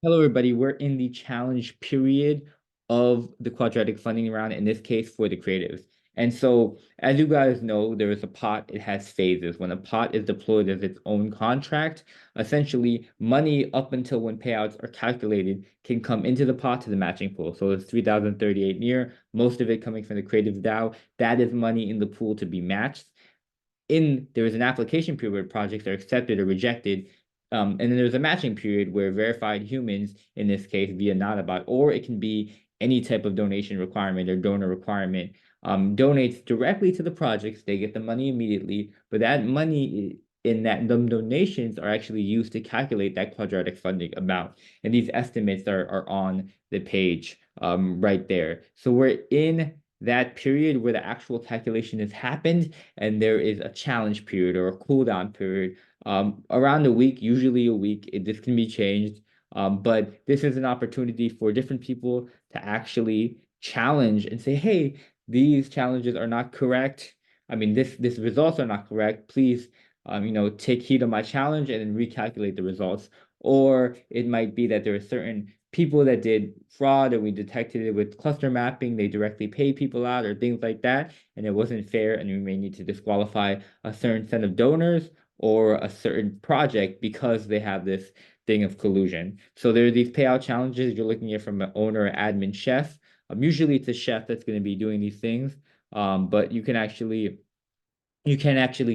Hello, everybody. We're in the challenge period of the quadratic funding round, in this case for the creatives. And so, as you guys know, there is a pot, it has phases. When a pot is deployed as its own contract, essentially money up until when payouts are calculated can come into the pot to the matching pool. So it's 3,038 near, most of it coming from the creatives DAO. That is money in the pool to be matched. There is an application period where projects are accepted or rejected. And then there's a matching period where verified humans, in this case via Notabot, or it can be any type of donation requirement or donor requirement, donates directly to the projects. They get the money immediately, but that money in that the donations are actually used to calculate that quadratic funding amount. And these estimates are on the page right there. So we're in that period where the actual calculation has happened, and there is a challenge period or a cooldown period around a week, usually a week. This can be changed, but this is an opportunity for different people to actually challenge and say, "Hey, these challenges are not correct. I mean, this results are not correct. Please, take heed of my challenge and then recalculate the results." Or it might be that there are certain people that did fraud and we detected it with cluster mapping. They directly pay people out or things like that, and it wasn't fair, and we may need to disqualify a certain set of donors or a certain project because they have this thing of collusion. So there are these payout challenges you're looking at from an owner, admin, chef. Usually it's a chef that's going to be doing these things, but you can't actually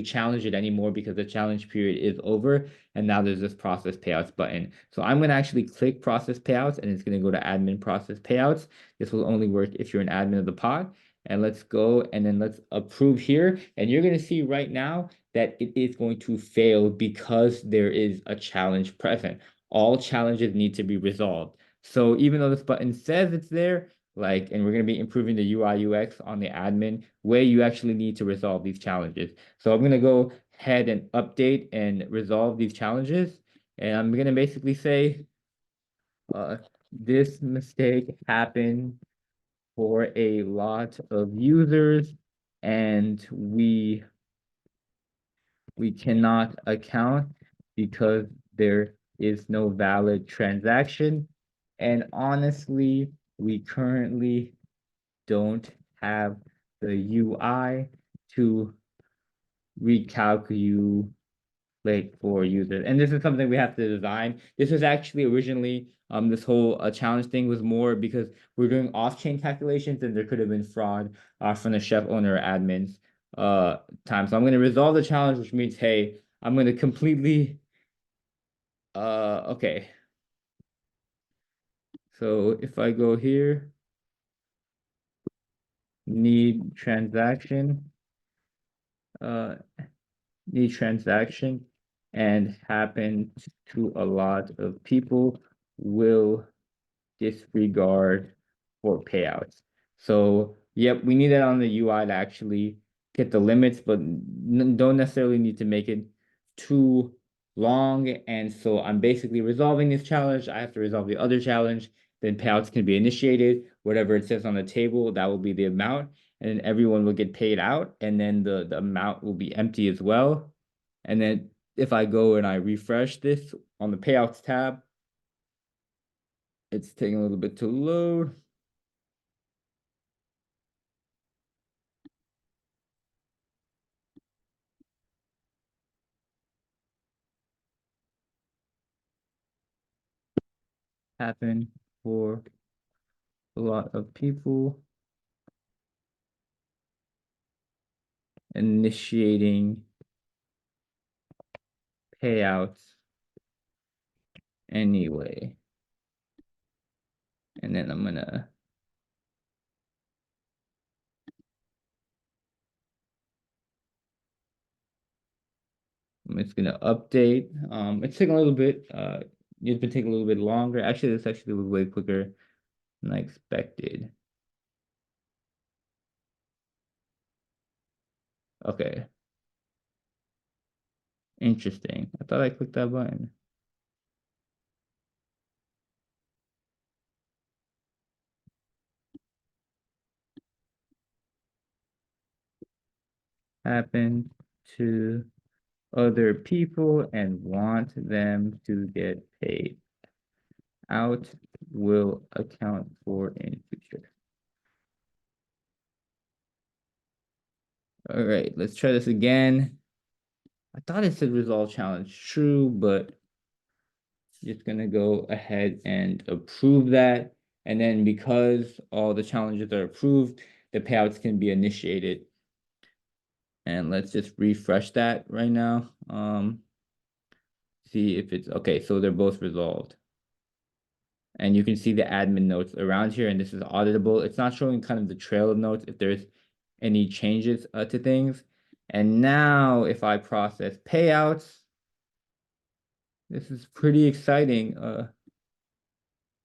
challenge it anymore because the challenge period is over, and now there's this process payouts button. So I'm going to actually click process payouts, and it's going to go to admin process payouts. This will only work if you're an admin of the pod. And let's go and then let's approve here. And you're going to see right now that it is going to fail because there is a challenge present. All challenges need to be resolved. So even though this button says it's there, and we're going to be improving the UI UX on the admin way, you actually need to resolve these challenges. So I'm going to go ahead and update and resolve these challenges. And I'm going to basically say, this mistake happened for a lot of users, and we cannot account because there is no valid transaction. And honestly, we currently don't have the UI to recalculate for users. And this is something we have to design. This was actually originally this whole challenge thing was more because we're doing off-chain calculations and there could have been fraud from the chef owner or admins time. So I'm going to resolve the challenge, which means, hey, I'm going to completely okay. So if I go here, need transaction, uh the transaction and happen to a lot of people will disregard for payouts. So, yep, we need that on the UI to actually get the limits, but don't necessarily need to make it too long. And so I'm basically resolving this challenge. I have to resolve the other challenge. Then payouts can be initiated. Whatever it says on the table, that will be the amount. And then everyone will get paid out. And then the amount will be empty as well. And then if I go and I refresh this on the payouts tab, it's taking a little bit to load. Happen for a lot of people. Initiating payouts anyway. And then I'm just gonna update. It's taking a little bit, it's been taking a little bit longer. Actually, this actually was way quicker than I expected. Okay, interesting. I thought I clicked that button. Happen to other people and want them to get paid out will account for in future. All right, let's try this again. I thought it said resolve challenge true, but just gonna go ahead and approve that. And then because all the challenges are approved, the payouts can be initiated. And let's just refresh that right now. See if it's okay. So they're both resolved. And you can see the admin notes around here, and this is auditable. It's not showing kind of the trail of notes if there's any changes to things. And now if I process payouts, this is pretty exciting.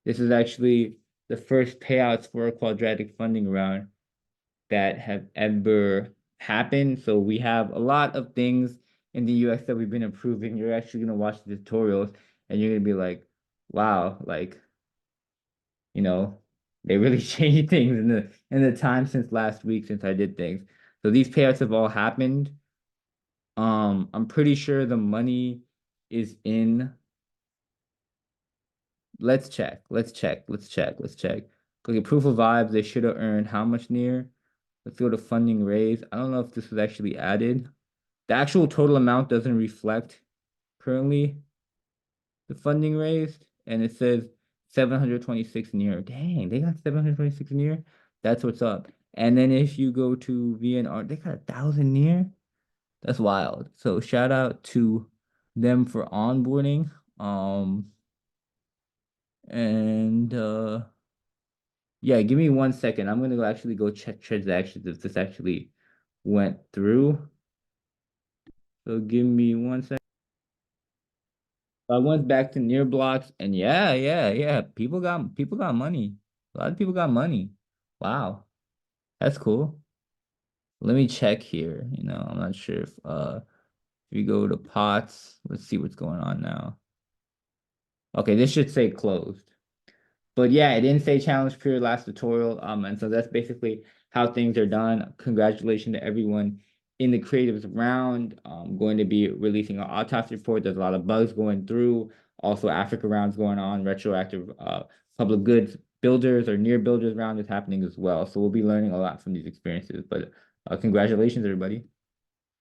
This is actually the first payouts for a quadratic funding round that have ever happened. So we have a lot of things in the UX that we've been improving. You're actually gonna watch the tutorials and you're gonna be like, wow, like, they really changed things in the time since last week since I did things. So these payouts have all happened. I'm pretty sure the money is in. Let's check. Okay, proof of vibes, they should have earned how much near? Let's go to funding raise. I don't know if this was actually added. The actual total amount doesn't reflect currently the funding raised, and it says 726 near. Dang, they got 726 near. That's what's up. And then if you go to VNR, they got 1,000 near. That's wild. So shout out to them for onboarding. And yeah, give me 1 second. I'm gonna actually go check transactions if this actually went through. So give me 1 second. I went back to near blocks and yeah. People got money. A lot of people got money. Wow. That's cool. Let me check here. I'm not sure if we go to pots, let's see what's going on now. Okay, this should say closed. But yeah, it didn't say challenge period last tutorial. And so that's basically how things are done. Congratulations to everyone in the creatives round. I'm going to be releasing an autopsy report. There's a lot of bugs going through. Also, Africa rounds going on. Retroactive public goods builders or near builders round is happening as well. So we'll be learning a lot from these experiences. But congratulations, everybody.